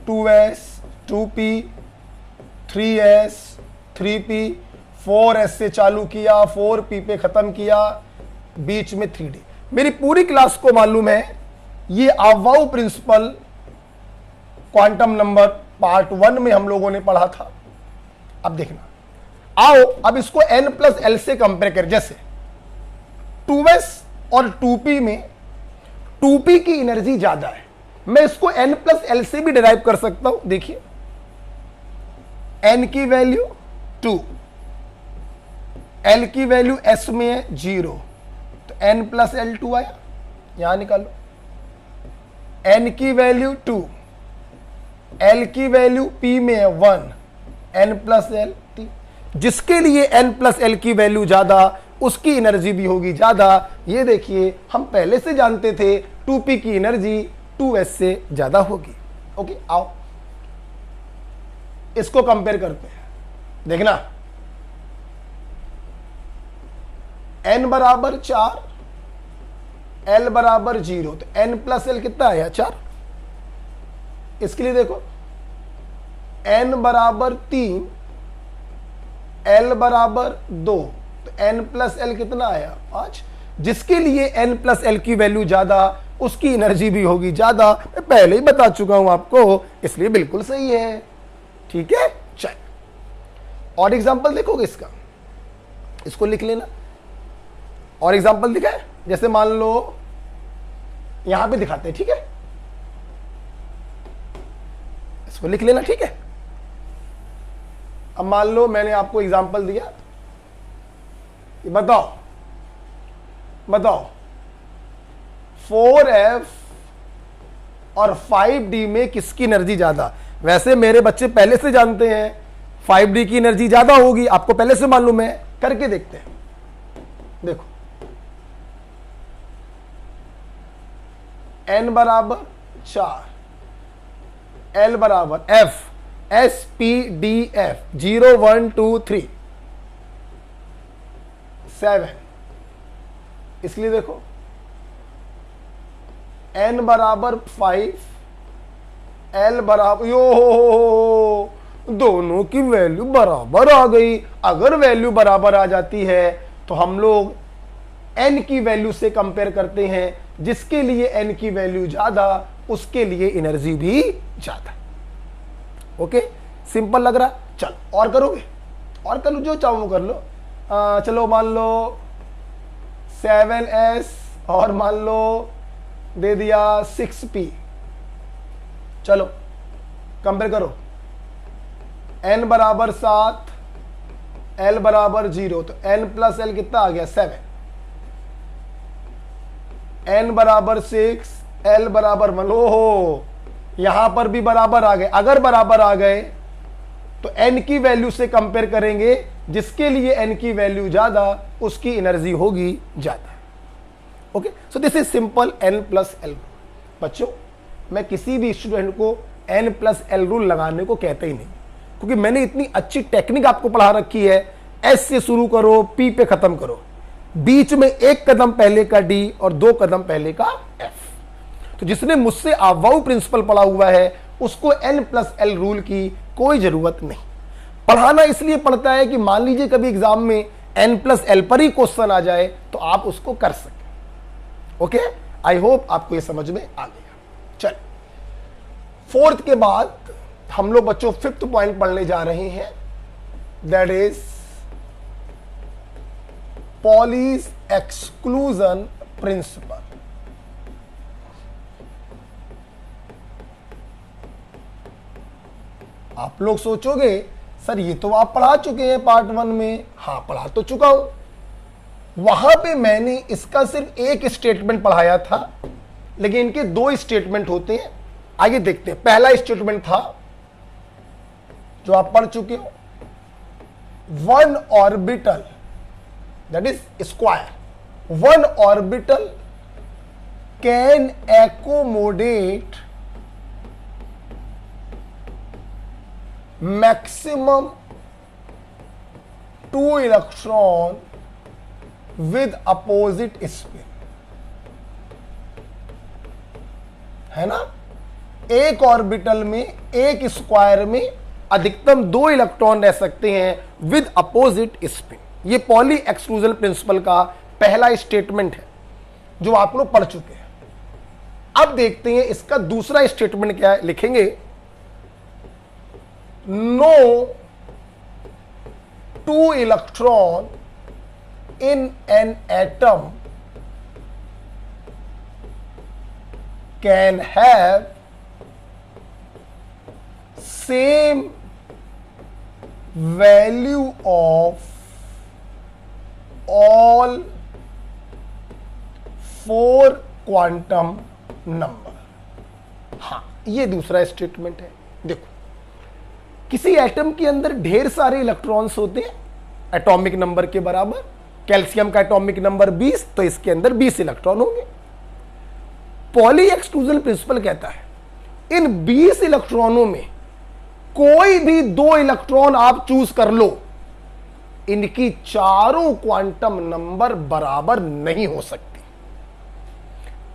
Speaker 1: 2s, 2p, 3s, 3p, 4s से चालू किया, 4p पे खत्म किया, बीच में 3d। मेरी पूरी क्लास को मालूम है ये अवाउ प्रिंसिपल क्वांटम नंबर पार्ट 1 में हम लोगों ने पढ़ा था। अब देखना, आओ अब इसको n+l से कंपेयर करें। जैसे 2s और 2p में 2p की एनर्जी ज्यादा है, मैं इसको n+l से भी डिराइव कर सकता हूं। देखिए n की वैल्यू 2, l की वैल्यू s में है 0, तो n+l 2 आया, यहां निकालो। n की वैल्यू 2, l की वैल्यू p में है 1, n+l 3। जिसके लिए n+l की वैल्यू ज्यादा उसकी एनर्जी भी होगी ज्यादा। ये देखिए हम पहले से जानते थे 2p की एनर्जी 2s से ज्यादा होगी। ओके, आओ इसको कंपेयर करते हैं। देखना, n बराबर 4, l बराबर 0, तो n+l कितना आया 4। इसके लिए देखो n बराबर 3, l बराबर 2, तो n+l कितना आया 5। जिसके लिए n+l की वैल्यू ज्यादा उसकी एनर्जी भी होगी ज्यादा। मैं पहले ही बता चुका हूं आपको, इसलिए बिल्कुल सही है। ठीक है, चल और एग्जांपल देखोगे इसका, इसको लिख लेना। और एग्जांपल दिखा है, जैसे मान लो यहां पे दिखाते हैं। ठीक है, इसको लिख लेना। ठीक है, अब मान लो मैंने आपको एग्जांपल दिया, बताओ 4f और 5d में किसकी एनर्जी ज्यादा। वैसे मेरे बच्चे पहले से जानते हैं 5d की एनर्जी ज्यादा होगी, आपको पहले से मालूम है। करके देखते हैं। देखो n बराबर 4, l बराबर f, s p d f 0 1 2 3 7। इसलिए देखो n बराबर 5, l बराबर, यो दोनों की वैल्यू बराबर आ गई। अगर वैल्यू बराबर आ जाती है तो हम लोग n की वैल्यू से कंपेयर करते हैं। जिसके लिए n की वैल्यू ज्यादा उसके लिए एनर्जी भी ज्यादा। ओके, सिंपल लग रहा। चल और करोगे, और कर लो, जो चाहो वो कर लो। चलो मान लो 7s और मान लो दे दिया 6p। चलो कंपेयर करो, n बराबर 7, l बराबर 0, तो n+l कितना आ गया 7। n बराबर 6, l बराबर 1। ओहो, यहां पर भी बराबर आ गए। अगर बराबर आ गए तो n की वैल्यू से कंपेयर करेंगे। जिसके लिए n की वैल्यू ज्यादा उसकी एनर्जी होगी ज्यादा। Okay, so this is simple n+l। बच्चों, मैं किसी भी स्टूडेंट को n+l रूल लगाने को कहता ही नहीं, क्योंकि मैंने इतनी अच्छी टेक्निक आपको पढ़ा रखी है। s से शुरू करो, p पे खत्म करो, बीच में एक कदम पहले का d और 2 कदम पहले का f। तो जिसने मुझसे अवाउ प्रिंसिपल पढ़ा हुआ है उसको n+l रूल की कोई जरूरत नहीं। पढ़ाना इसलिए पड़ता है कि मान लीजिए कभी एग्जाम में n+l पर ही क्वेश्चन आ जाए तो आप उसको कर सकें। ओके, आई होप आपको ये समझ में आ गया। चल, 4th के बाद हम लोग बच्चों 5th पॉइंट पढ़ने जा रहे हैं, that is Pauli's exclusion principle. आप लोग सोचोगे सर ये तो आप पढ़ा चुके हैं पार्ट 1 में। हाँ पढ़ा तो चुका हूं। वहां पे मैंने इसका सिर्फ एक स्टेटमेंट पढ़ाया था, लेकिन इनके 2 स्टेटमेंट होते हैं। आइए देखते हैं। पहला स्टेटमेंट था जो आप पढ़ चुके हो, 1 orbital that is square, 1 orbital can accommodate maximum 2 electron with opposite spin, है ना। एक ऑर्बिटल में, एक स्क्वायर में अधिकतम 2 इलेक्ट्रॉन रह सकते हैं विद अपोजिट स्पिन। ये पॉली एक्सक्लूजन प्रिंसिपल का पहला स्टेटमेंट है जो आप लोग पढ़ चुके हैं। अब देखते हैं इसका दूसरा स्टेटमेंट क्या है। लिखेंगे no 2 electron in an atom can have same value of all 4 quantum number. हाँ ये दूसरा स्टेटमेंट है। देखो किसी एटम के अंदर ढेर सारे इलेक्ट्रॉन्स होते हैं एटॉमिक नंबर के बराबर। कैल्शियम का एटॉमिक नंबर 20, तो इसके अंदर 20 इलेक्ट्रॉन होंगे। पॉली एक्सक्लूजन प्रिंसिपल कहता है इन 20 इलेक्ट्रॉनों में कोई भी 2 इलेक्ट्रॉन आप चूज कर लो, इनकी चारों क्वांटम नंबर बराबर नहीं हो सकती।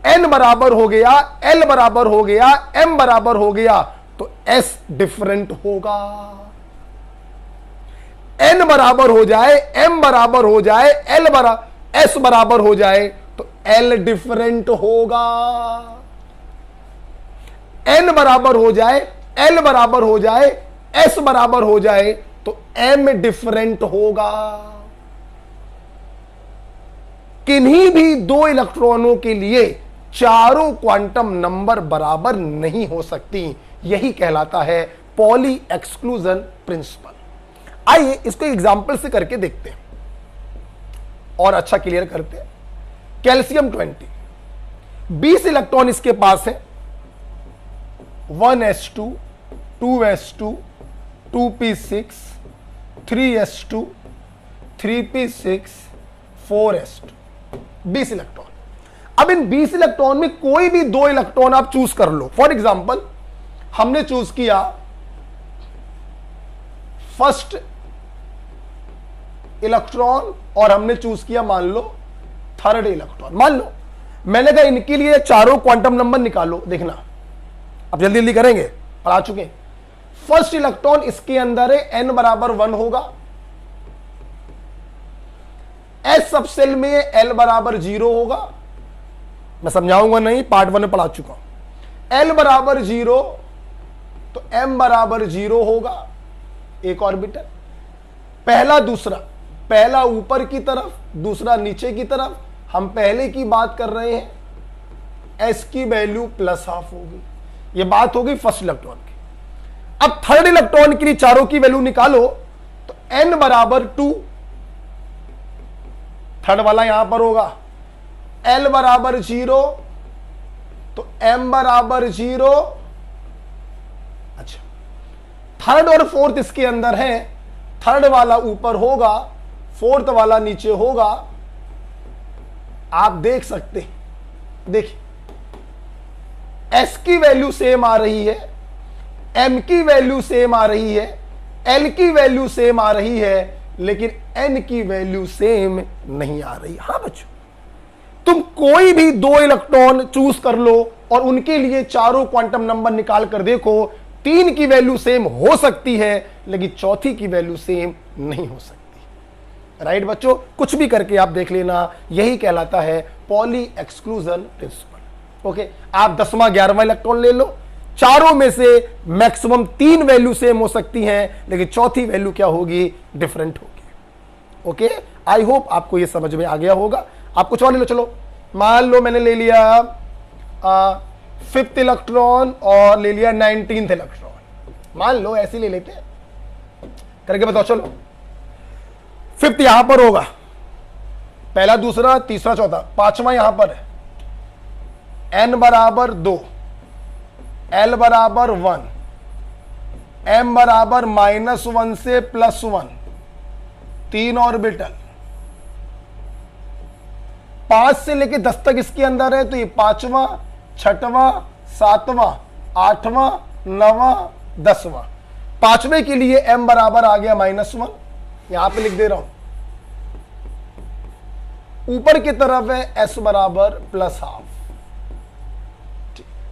Speaker 1: n बराबर हो गया, l बराबर हो गया, m बराबर हो गया, तो s डिफरेंट होगा। n बराबर हो जाए, m बराबर हो जाए, s बराबर हो जाए, तो l डिफरेंट होगा। n बराबर हो जाए, l बराबर हो जाए, s बराबर हो जाए, तो m डिफरेंट होगा। किन्हीं भी 2 इलेक्ट्रॉनों के लिए चारों क्वांटम नंबर बराबर नहीं हो सकती। यही कहलाता है पॉली एक्सक्लूजन प्रिंसिपल। आइए इसको एग्जांपल से करके देखते हैं और अच्छा क्लियर करते हैं। कैल्शियम 20 इलेक्ट्रॉन इसके पास है, 1s2, 2s2, 2p6, 3s2, 3p6, 4s2, 20 electron. अब इन 20 इलेक्ट्रॉन में कोई भी 2 इलेक्ट्रॉन आप चूज कर लो। फॉर एग्जाम्पल हमने चूज किया फर्स्ट इलेक्ट्रॉन और हमने चूज किया मान लो थर्ड इलेक्ट्रॉन। मान लो मैंने कहा इनके लिए चारों क्वांटम नंबर निकालो। देखना अब जल्दी जल्दी करेंगे, पढ़ा चुके। फर्स्ट इलेक्ट्रॉन इसके अंदर है, n बराबर 1 होगा, s सब सेल में l बराबर 0 होगा। मैं समझाऊंगा नहीं, पार्ट 1 में पढ़ा चुका हूं। l बराबर 0 तो m बराबर 0 होगा। एक ऑर्बिटल, पहला दूसरा, पहला ऊपर की तरफ, दूसरा नीचे की तरफ। हम पहले की बात कर रहे हैं, s की वैल्यू +½ होगी। यह बात होगी फर्स्ट इलेक्ट्रॉन की। अब थर्ड इलेक्ट्रॉन के लिए चारों की वैल्यू निकालो तो n बराबर 2, थर्ड वाला यहां पर होगा। l बराबर 0 तो m बराबर 0। अच्छा, थर्ड और फोर्थ इसके अंदर है, थर्ड वाला ऊपर होगा, फोर्थ वाला नीचे होगा। आप देख सकते हैं, देखिए s की वैल्यू सेम आ रही है, m की वैल्यू सेम आ रही है, l की वैल्यू सेम आ रही है, लेकिन n की वैल्यू सेम नहीं आ रही। हां बच्चों, तुम कोई भी 2 इलेक्ट्रॉन चूज कर लो और उनके लिए चारों क्वांटम नंबर निकाल कर देखो, 3 की वैल्यू सेम हो सकती है लेकिन चौथी की वैल्यू सेम नहीं हो सकती। राइट बच्चों, कुछ भी करके आप देख लेना, यही कहलाता है पॉली एक्सक्लूजन प्रिंसिपल। ओके, आप 10वां 11वां इलेक्ट्रॉन ले लो, चारों में से मैक्सिमम 3 वैल्यू सेम हो सकती हैं लेकिन चौथी वैल्यू क्या होगी, डिफरेंट होगी। ओके, आई होप आपको यह समझ में आ गया होगा। आप कुछ और ले लो। चलो मान लो मैंने ले लिया 5th इलेक्ट्रॉन और ले लिया 19th इलेक्ट्रॉन। मान लो ऐसे ले लेते हैं, करके बताओ चलो। फिफ्थ यहां पर होगा, पहला दूसरा तीसरा चौथा, पांचवा यहां पर है, n बराबर 2, l बराबर 1, m बराबर -1 से +1, 3 ऑर्बिटल, 5 से लेके 10 तक इसके अंदर है, तो ये 5वां, 6वां, 7वां, 8वां, 9वां, 10वां। 5वें के लिए m बराबर आ गया -1, यहां पे लिख दे रहा हूं। ऊपर की तरफ है s बराबर +12।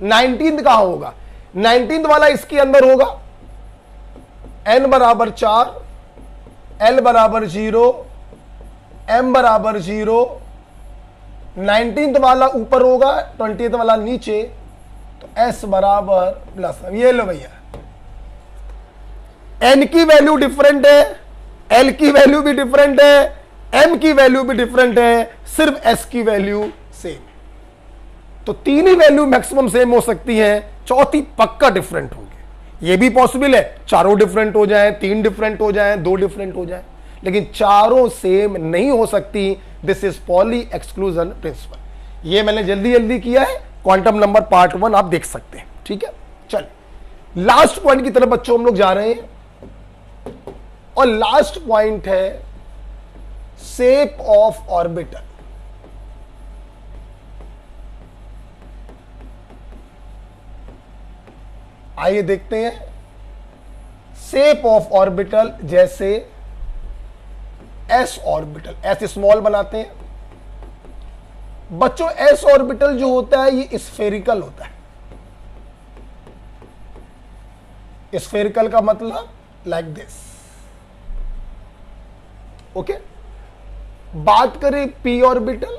Speaker 1: 19th कहां होगा? 19th वाला इसके अंदर होगा, n बराबर 4, l बराबर 0, m बराबर 0। 19th वाला ऊपर होगा, 20th वाला नीचे, तो s बराबर +। ये लो भैया, n की वैल्यू डिफरेंट है, l की वैल्यू भी डिफरेंट है, m की वैल्यू भी डिफरेंट है, सिर्फ s की वैल्यू सेम। तो तीन ही वैल्यू मैक्सिमम सेम हो सकती है, चौथी पक्का डिफरेंट होंगे। ये भी पॉसिबल है चारों डिफरेंट हो जाएं, 3 डिफरेंट हो जाएं, 2 डिफरेंट हो जाएं, लेकिन चारों सेम नहीं हो सकती। This is poly exclusion principle. ये मैंने जल्दी जल्दी किया है, क्वांटम नंबर पार्ट 1 आप देख सकते हैं। ठीक है, चलिए लास्ट पॉइंट की तरफ बच्चों हम लोग जा रहे हैं, और लास्ट पॉइंट है शेप ऑफ ऑर्बिटल। आइए देखते हैं शेप ऑफ ऑर्बिटल। जैसे एस ऑर्बिटल, ऐसे स्मॉल बनाते हैं बच्चों। एस ऑर्बिटल जो होता है ये स्फेरिकल होता है। स्फेरिकल का मतलब लाइक दिस। ओके, बात करें पी ऑर्बिटल,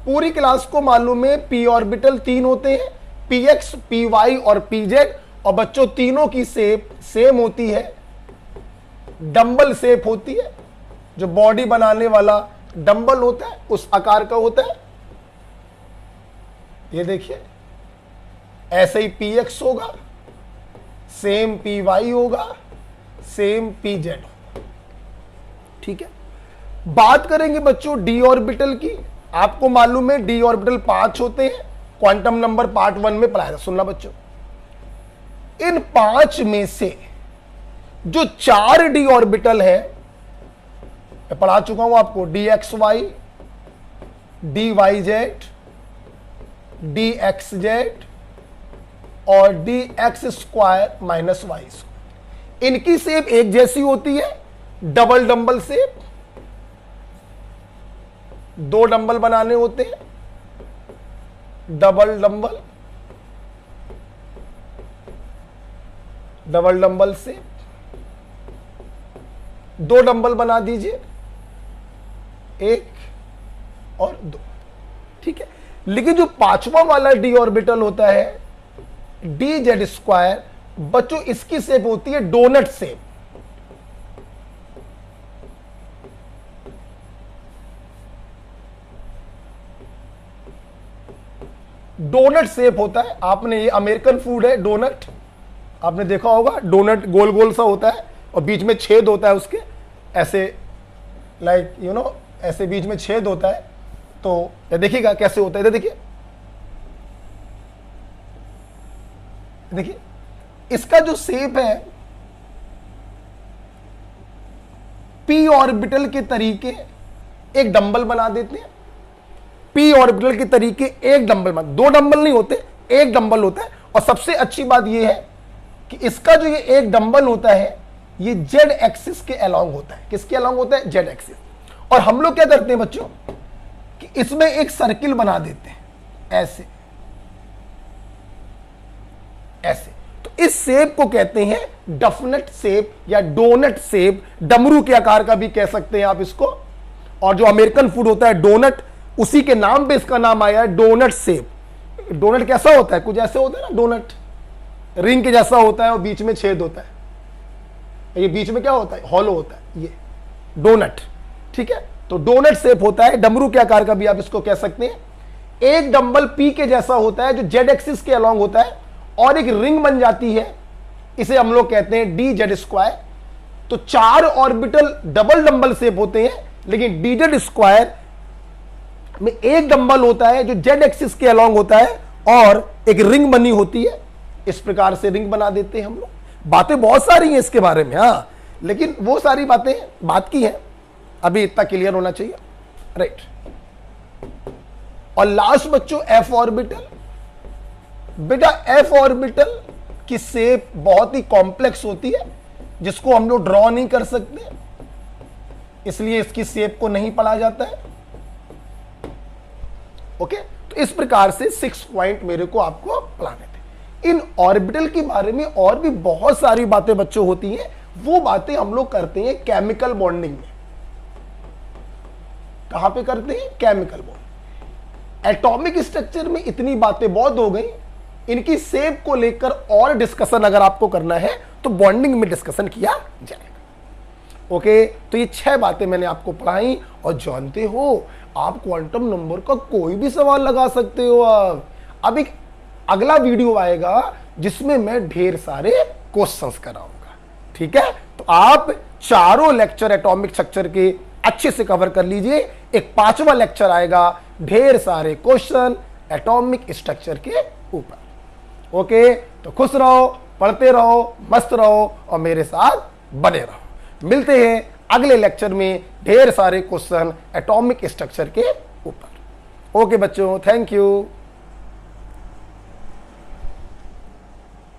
Speaker 1: पूरी क्लास को मालूम है पी ऑर्बिटल 3 होते हैं, पी एक्स, पी वाई और पी जेड। और बच्चों तीनों की शेप सेम होती है, डंबल शेप होती है। जो बॉडी बनाने वाला डंबल होता है उस आकार का होता है। ये देखिए, ऐसे ही पी एक्स होगा, सेम पी वाई होगा, सेम पी जेड होगा। ठीक है, बात करेंगे बच्चों डी ऑर्बिटल की। आपको मालूम है डी ऑर्बिटल 5 होते हैं, क्वांटम नंबर पार्ट 1 में पढ़ाया था, सुनना बच्चों। इन 5 में से जो 4 डी ऑर्बिटल है, मैं पढ़ा चुका हूं आपको, d x y, d y z, d x z और d x square minus y square. इनकी शेप एक जैसी होती है, डबल डंबल शेप। 2 डंबल बनाने होते हैं, डबल डंबल, डबल डंबल से 2 डंबल बना दीजिए, 1 और 2। ठीक है, लेकिन जो 5वां वाला डी ऑर्बिटल होता है डी जेड स्क्वायर, बच्चों इसकी शेप होती है डोनट शेप। डोनट शेप होता है। आपने, ये अमेरिकन फूड है डोनट, आपने देखा होगा। डोनट गोल गोल सा होता है और बीच में छेद होता है उसके, ऐसे लाइक यू नो, ऐसे बीच में छेद होता है। तो ये देखिएगा कैसे होता है, देखिए देखिए इसका जो शेप है पी ऑर्बिटल के तरीके एक डंबल बना देते हैं। पी ऑर्बिटल के तरीके एक डंबल बना, 2 डंबल नहीं होते, एक डंबल होता है। और सबसे अच्छी बात यह है कि इसका जो ये एक डंबल होता है ये जेड एक्सिस के अलोंग होता है। किसके अलोंग होता है? Z axis. और हम लोग क्या करते हैं बच्चों कि इसमें एक सर्किल बना देते हैं, ऐसे ऐसे। तो इस शेप को कहते हैं डफनेट शेप या डोनट शेप, डमरू के आकार का भी कह सकते हैं आप इसको। और जो अमेरिकन फूड होता है डोनट, उसी के नाम पे इसका नाम आया है डोनट शेप। डोनट कैसा होता है? कुछ ऐसे होता है ना, डोनट रिंग के जैसा होता है और बीच में छेद होता है। ये बीच में क्या होता है? हॉलो होता है, ये डोनट। ठीक है, तो डोनट शेप होता है, डमरू के आकार का भी आप इसको कह सकते हैं। एक डंबल पी के जैसा होता है जो जेड एक्सिस के अलोंग होता है और एक रिंग बन जाती है, इसे हम लोग कहते हैं डी जेड स्क्वायर। तो 4 ऑर्बिटल डबल डंबल शेप होते हैं, लेकिन डीजेड स्क्वायर में एक डंबल होता है जो जेड एक्सिस के अलोंग होता है और एक रिंग बनी होती है। इस प्रकार से रिंग बना देते हैं हम लोग। बातें बहुत सारी हैं इसके बारे में, हाँ, लेकिन वो सारी बातें बात की हैं, अभी इतना क्लियर होना चाहिए, राइट। और लास्ट बच्चों एफ ऑर्बिटल। बेटा एफ ऑर्बिटल की शेप बहुत ही कॉम्प्लेक्स होती है, जिसको हम लोग ड्रॉ नहीं कर सकते, इसलिए इसकी शेप को नहीं पढ़ा जाता है। ओके, तो इस प्रकार से 6 पॉइंट मेरे को आपको पढ़ाने थे। इन ऑर्बिटल के बारे में और भी बहुत सारी बातें बच्चों होती हैं, वो बातें हम लोग करते हैं केमिकल बॉन्डिंग में। कहां पे करते हैं? Chemical bond. एटॉमिक स्ट्रक्चर में इतनी बातें बहुत हो गई, इनकी शेप को लेकर और डिस्कशन अगर आपको करना है तो बॉन्डिंग में डिस्कशन किया जाएगा। ओके, तो ये 6 बातें मैंने आपको पढ़ाई, और जानते हो आप क्वांटम नंबर का कोई भी सवाल लगा सकते हो। अब एक अगला वीडियो आएगा जिसमें मैं ढेर सारे क्वेश्चंस कराऊंगा, ठीक है? तो आप चारों लेक्चर एटॉमिक स्ट्रक्चर के अच्छे से कवर कर लीजिए। एक 5वां लेक्चर आएगा, ढेर सारे क्वेश्चन एटॉमिक स्ट्रक्चर के ऊपर। ओके, तो खुश रहो, पढ़ते रहो, मस्त रहो और मेरे साथ बने रहो। मिलते हैं अगले लेक्चर में, ढेर सारे क्वेश्चन एटॉमिक स्ट्रक्चर के ऊपर। ओके बच्चों, थैंक यू।